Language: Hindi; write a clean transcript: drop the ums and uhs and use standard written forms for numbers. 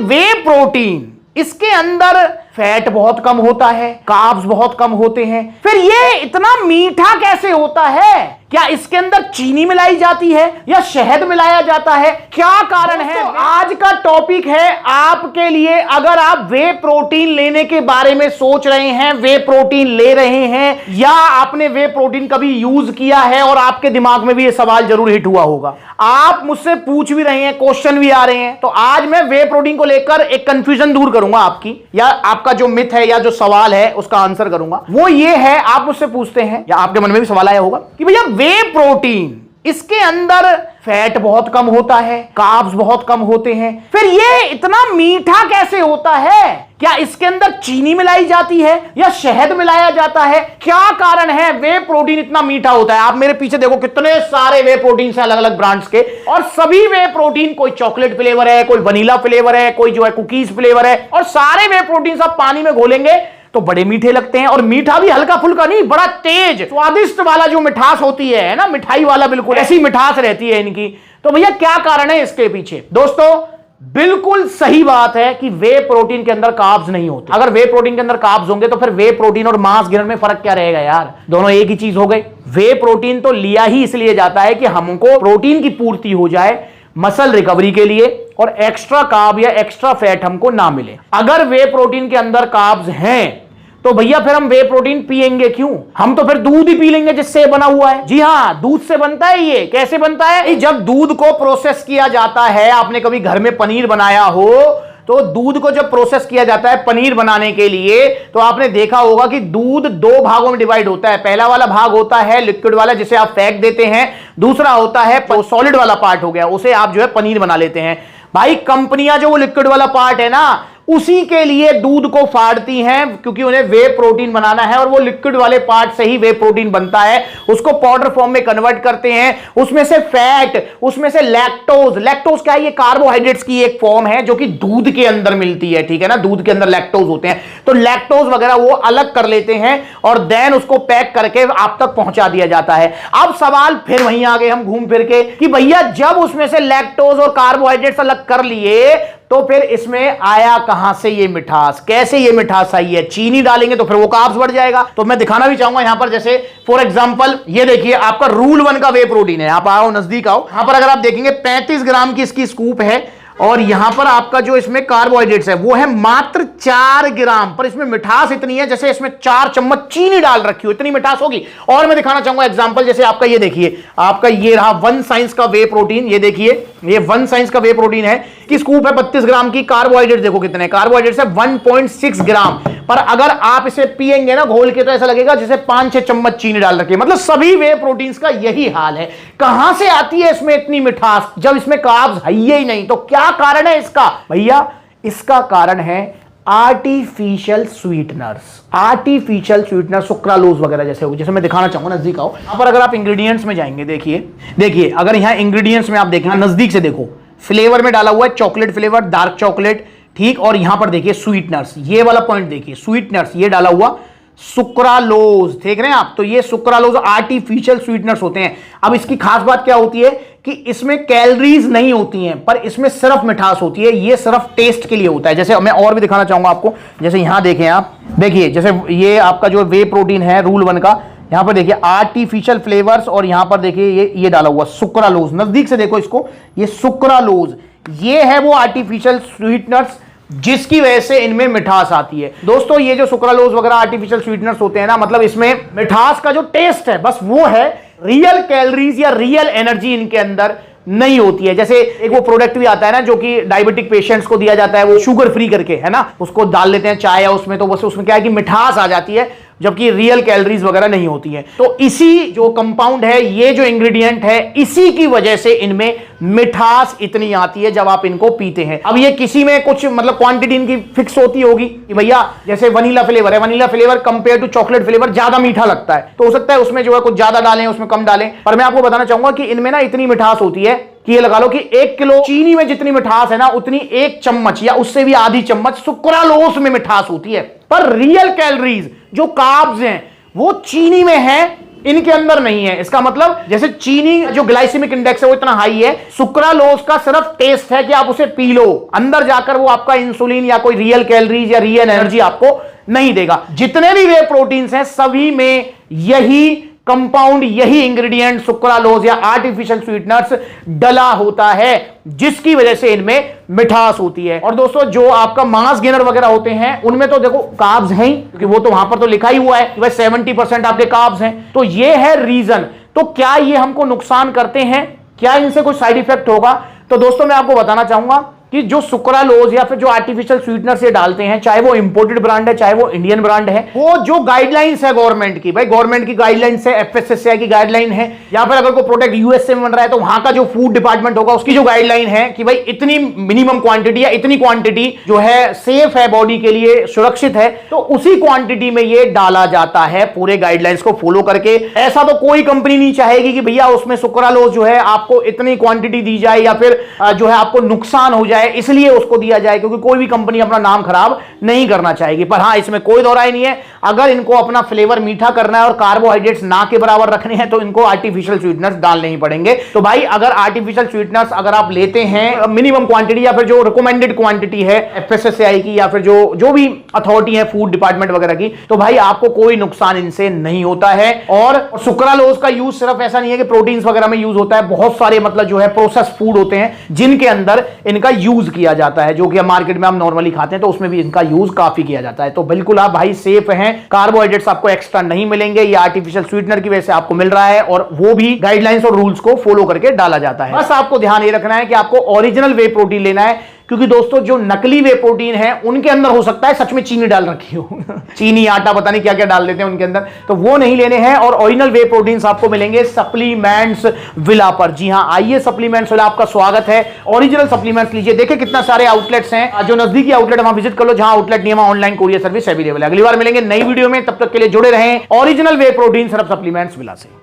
वे प्रोटीन, इसके अंदर फैट बहुत कम होता है, कार्ब्स बहुत कम होते हैं, फिर ये इतना मीठा कैसे होता है? क्या इसके अंदर चीनी मिलाई जाती है या शहद मिलाया जाता है? क्या कारण है? आज का टॉपिक है आपके लिए, अगर आप वे प्रोटीन लेने के बारे में सोच रहे हैं, वे प्रोटीन ले रहे हैं, या आपने वे प्रोटीन कभी यूज किया है और आपके दिमाग में भी ये सवाल जरूर हिट हुआ होगा, आप मुझसे पूछ भी रहे हैं, क्वेश्चन भी आ रहे हैं, तो आज मैं वे प्रोटीन को लेकर एक कंफ्यूजन दूर करूंगा आपकी, या आपका जो मिथ है या जो सवाल है उसका आंसर करूंगा। वो ये है, आप मुझसे पूछते हैं या आपके मन में भी सवाल आया होगा कि भैया वे प्रोटीन, इसके अंदर फैट बहुत कम होता है, कार्ब्स बहुत कम होते हैं, फिर ये इतना मीठा कैसे होता है? क्या इसके अंदर चीनी मिलाई जाती है या शहद मिलाया जाता है? क्या कारण है वे प्रोटीन इतना मीठा होता है? आप मेरे पीछे देखो कितने सारे वे प्रोटीन है अलग अलग ब्रांड्स के, और सभी वे प्रोटीन, कोई चॉकलेट फ्लेवर है, कोई वनीला फ्लेवर है, कोई जो है कुकीज फ्लेवर है, और सारे वे प्रोटीन आप पानी में घोलेंगे तो बड़े मीठे लगते हैं, और मीठा भी हल्का फुल्का नहीं, बड़ा तेज स्वादिष्ट वाला जो मिठास होती है ना, मिठाई वाला, बिल्कुल ऐसी मिठास रहती है इनकी। तो भैया क्या कारण है इसके पीछे? दोस्तों बिल्कुल सही बात है कि वे प्रोटीन के अंदर कार्ब्स नहीं होते। अगर वे प्रोटीन के अंदर कार्ब्स होंगे तो फिर वे प्रोटीन और मांस गिनन में फर्क क्या रहेगा यार? दोनों एक ही चीज हो गई। वे प्रोटीन तो लिया ही इसलिए जाता है कि हमको प्रोटीन की पूर्ति हो जाए मसल रिकवरी के लिए, और एक्स्ट्रा कार्ब या एक्स्ट्रा फैट हमको ना मिले। अगर वे प्रोटीन के अंदर कार्ब्स हैं तो भैया फिर हम वे प्रोटीन पिएंगे क्यों? हम तो फिर दूध ही पी लेंगे जिससे बना हुआ है। जी हां, दूध से बनता है। ये कैसे बनता है? जब दूध को प्रोसेस किया जाता है, आपने कभी घर में पनीर बनाया हो तो दूध को जब प्रोसेस किया जाता है पनीर बनाने के लिए, तो आपने देखा होगा कि दूध दो भागों में डिवाइड होता है। पहला वाला भाग होता है लिक्विड वाला, जिसे आप फेंक देते हैं। दूसरा होता है सॉलिड वाला पार्ट हो गया, उसे आप जो है पनीर बना लेते हैं। भाई कंपनियां जो वो लिक्विड वाला पार्ट है ना, उसी के लिए दूध को फाड़ती हैं, क्योंकि उन्हें वे प्रोटीन बनाना है, और वो लिक्विड वाले पार्ट से ही वे प्रोटीन बनता है। उसको पाउडर फॉर्म में कन्वर्ट करते हैं, उसमें से फैट, उसमें से लैक्टोज। लैक्टोज क्या है? ये कार्बोहाइड्रेट्स की एक फॉर्म है जो कि दूध के अंदर मिलती है, ठीक है ना? दूध के अंदर लैक्टोज होते हैं, तो लैक्टोज वगैरह वो अलग कर लेते हैं और देन उसको पैक करके आप तक पहुंचा दिया जाता है। अब सवाल फिर वहीं आ गए हम घूम फिर के कि भैया जब उसमें से लैक्टोज और कार्बोहाइड्रेट्स अलग कर लिए तो फिर इसमें आया कहां से ये मिठास? कैसे ये मिठास आई है? चीनी डालेंगे तो फिर वो कार्ब्स बढ़ जाएगा। तो मैं दिखाना भी चाहूंगा यहां पर, जैसे फॉर एग्जांपल ये देखिए आपका रूल 1 का वे प्रोटीन है। यहां पर आओ, नजदीक आओ। यहां पर अगर आप देखेंगे 35 ग्राम की इसकी स्कूप है, और यहां पर आपका जो इसमें कार्बोहाइड्रेट्स है वो है मात्र 4 ग्राम, पर इसमें मिठास इतनी है जैसे इसमें 4 चम्मच चीनी डाल रखी हो, इतनी मिठास होगी। और मैं दिखाना चाहूंगा एग्जांपल, जैसे आपका ये देखिए, आपका ये रहा वन साइंस का वे प्रोटीन। ये देखिए, ये वन साइंस का वे प्रोटीन है कि स्कूप है 32 ग्राम की। कार्बोहाइड्रेट देखो कितने कार्बोहाइड्रेट्स है, 1.6 ग्राम। पर अगर आप इसे पिएंगे ना घोल के, तो ऐसा लगेगा जैसे 5-6 चम्मच चीनी डाल रखी है। मतलब सभी वे प्रोटीन्स का यही हाल है। कहां से आती है इसमें इतनी मिठास जब इसमें कार्ब्स है ही नहीं? तो क्या कारण है इसका? भैया इसका कारण है artificial sweeteners. Artificial sweetener sucralose वगैरह जैसे मैं दिखाना चाहूंगा, नजदीक आओ। यहां पर अगर आप इंग्रेडिएंट्स में जाएंगे, देखिए अगर यहां इंग्रेडिएंट्स में आप देखें, नजदीक से देखो, फ्लेवर में डाला हुआ है चॉकलेट फ्लेवर, डार्क चॉकलेट, ठीक। और यहां पर देखिए स्वीटनर्स, ये वाला पॉइंट देखिए, स्वीटनर्स ये डाला हुआ सुक्रालोज, देख रहे हैं आप? तो ये सुक्रालोज आर्टिफिशियल स्वीटनर्स होते हैं। अब इसकी खास बात क्या होती है कि इसमें कैलोरीज नहीं होती हैं, पर इसमें सिर्फ मिठास होती है। ये सिर्फ टेस्ट के लिए होता है। जैसे मैं और भी दिखाना चाहूंगा आपको, जैसे यहां देखें आप, देखिए जैसे ये आपका जो वे प्रोटीन है रूल 1 का, यहां पर देखिए आर्टिफिशियल फ्लेवर्स, और यहां पर देखिए ये डाला हुआ सुक्रालोज। नजदीक से देखो इसको, ये सुक्रालोज, ये है वो आर्टिफिशियल स्वीटनर्स जिसकी वजह से इनमें मिठास आती है। दोस्तों ये जो सुक्रालोज वगैरह आर्टिफिशियल स्वीटनर्स होते हैं ना, मतलब इसमें मिठास का जो टेस्ट है बस वो है, रियल कैलोरीज या रियल एनर्जी इनके अंदर नहीं होती है। जैसे एक वो प्रोडक्ट भी आता है ना जो कि डायबिटिक पेशेंट्स को दिया जाता है, वो शुगर फ्री करके, है ना, उसको डाल लेते हैं चाय या उसमें, तो बस उसमें क्या है कि मिठास आ जाती है, जबकि रियल कैलोरीज वगैरह नहीं होती है। तो इसी जो कंपाउंड है, ये जो इंग्रेडिएंट है, इसी की वजह से इनमें मिठास इतनी आती है जब आप इनको पीते हैं। अब ये किसी में कुछ मतलब क्वांटिटी इनकी फिक्स होती होगी कि भैया जैसे वनीला फ्लेवर है, vanilla flavour compare to chocolate flavour ज्यादा मीठा लगता है, तो हो सकता है उसमें जो है कुछ ज्यादा डालें, उसमें कम डालें। पर मैं आपको बताना चाहूंगा कि इनमें ना इतनी मिठास होती है कि ये लगा लो कि 1 किलो चीनी में जितनी मिठास है ना, उतनी 1 चम्मच या उससे भी आधी चम्मच सुक्रालोज में मिठास होती है। पर रियल कैलोरीज जो कार्ब्स हैं वो चीनी में है इनके अंदर नहीं है। इसका मतलब जैसे चीनी जो ग्लाइसेमिक इंडेक्स है वो इतना हाई है, सुक्रालोज का सिर्फ टेस्ट है कि आप उसे पी लो, अंदर जाकर वो आपका इंसुलिन या कोई रियल कैलोरीज या रियल एनर्जी आपको नहीं देगा। जितने भी वे प्रोटीन्स हैं सभी में यही कंपाउंड, यही इंग्रेडिएंट सुक्रालोज या आर्टिफिशियल स्वीटनर्स डला होता है, जिसकी वजह से इनमें मिठास होती है। और दोस्तों जो आपका मास गेनर वगैरह होते हैं उनमें तो देखो कार्ब्स हैं ही, क्योंकि वो तो वहां पर तो लिखा ही हुआ है कि भाई 70% आपके कार्ब्स हैं। तो ये है रीजन। तो क्या ये हमको नुकसान करते हैं, क्या इनसे कोई साइड इफेक्ट होगा? तो दोस्तों मैं आपको बताना चाहूंगा कि जो सुक्रालोज या फिर जो आर्टिफिशियल स्वीटनर से डालते हैं, चाहे वो इंपोर्टेड ब्रांड है चाहे वो इंडियन ब्रांड है, वो जो गाइडलाइंस है गवर्नमेंट की, भाई गवर्नमेंट की गाइडलाइंस है, FSSAI की गाइडलाइन है, या फिर अगर कोई प्रोडक्ट यूएसए में बन रहा है तो वहां का जो फूड डिपार्टमेंट होगा उसकी जो गाइडलाइन है कि भाई इतनी मिनिमम क्वांटिटी या इतनी क्वांटिटी जो है सेफ है, बॉडी के लिए सुरक्षित है, तो उसी क्वांटिटी में ये डाला जाता है पूरे गाइडलाइंस को फॉलो करके। ऐसा तो कोई कंपनी नहीं चाहेगी कि भैया उसमें सुक्रालोज जो है आपको इतनी क्वांटिटी दी जाए या फिर जो है आपको नुकसान हो जाए इसलिए उसको दिया जाए, क्योंकि कोई भी कंपनी अपना नाम खराब नहीं करना चाहेगी। पर हां, इसमें कोई दो राय नहीं है, अगर इनको अपना फ्लेवर मीठा करना है और कार्बोहाइड्रेट्स ना के बराबर रखने हैं तो इनको आर्टिफिशियल स्वीटनर्स डालने ही पड़ेंगे। तो भाई अगर आर्टिफिशियल स्वीटनर्स अगर आप लेते हैं मिनिमम क्वांटिटी या फिर जो रिकमेंडेड क्वांटिटी है FSSAI की या फिर जो भी अथॉरिटी है फूड डिपार्टमेंट वगैरह की, तो भाई आपको कोई नुकसान इनसे नहीं होता है। और सुक्रालोज का यूज सिर्फ ऐसा नहीं है कि प्रोटीन्स वगैरह में यूज होता है, बहुत सारे मतलब जो है प्रोसेस फूड होते हैं जिनके अंदर इनका यूज किया जाता है, जो कि मार्केट में हम नॉर्मली खाते हैं तो उसमें भी इनका यूज काफी किया जाता है। तो बिल्कुल आप भाई सेफ हैं, कार्बोहाइड्रेट्स आपको एक्स्ट्रा नहीं मिलेंगे, ये आर्टिफिशियल स्वीटनर की वजह से आपको मिल रहा है और वो भी गाइडलाइंस और रूल्स को फॉलो करके डाला जाता है। बस आपको ध्यान ये रखना है कि आपको ओरिजिनल वे प्रोटीन लेना है, क्योंकि दोस्तों जो नकली वे प्रोटीन है उनके अंदर हो सकता है सच में चीनी डाल रखी हो चीनी, आटा, पता नहीं क्या क्या डाल देते हैं उनके अंदर, तो वो नहीं लेने हैं। और ओरिजिनल वे प्रोटीन्स आपको मिलेंगे सप्लीमेंट्स विला पर। जी हां, आइए सप्लीमेंट्स विला, आपका स्वागत है। ओरिजिनल सप्लीमेंट्स लीजिए, देखिए कितना सारे आउटलेट्स हैं, जो नजदीकी आउटलेट वहां विजिट कर लो, जहां आउटलेट नहीं है ऑनलाइन कोरियर सर्विस अवेलेबल है। अगली बार मिलेंगे नई वीडियो में, तब तक के लिए जुड़े रहें ओरिजिनल वे प्रोटीन सिर्फ सप्लीमेंट्स विला से।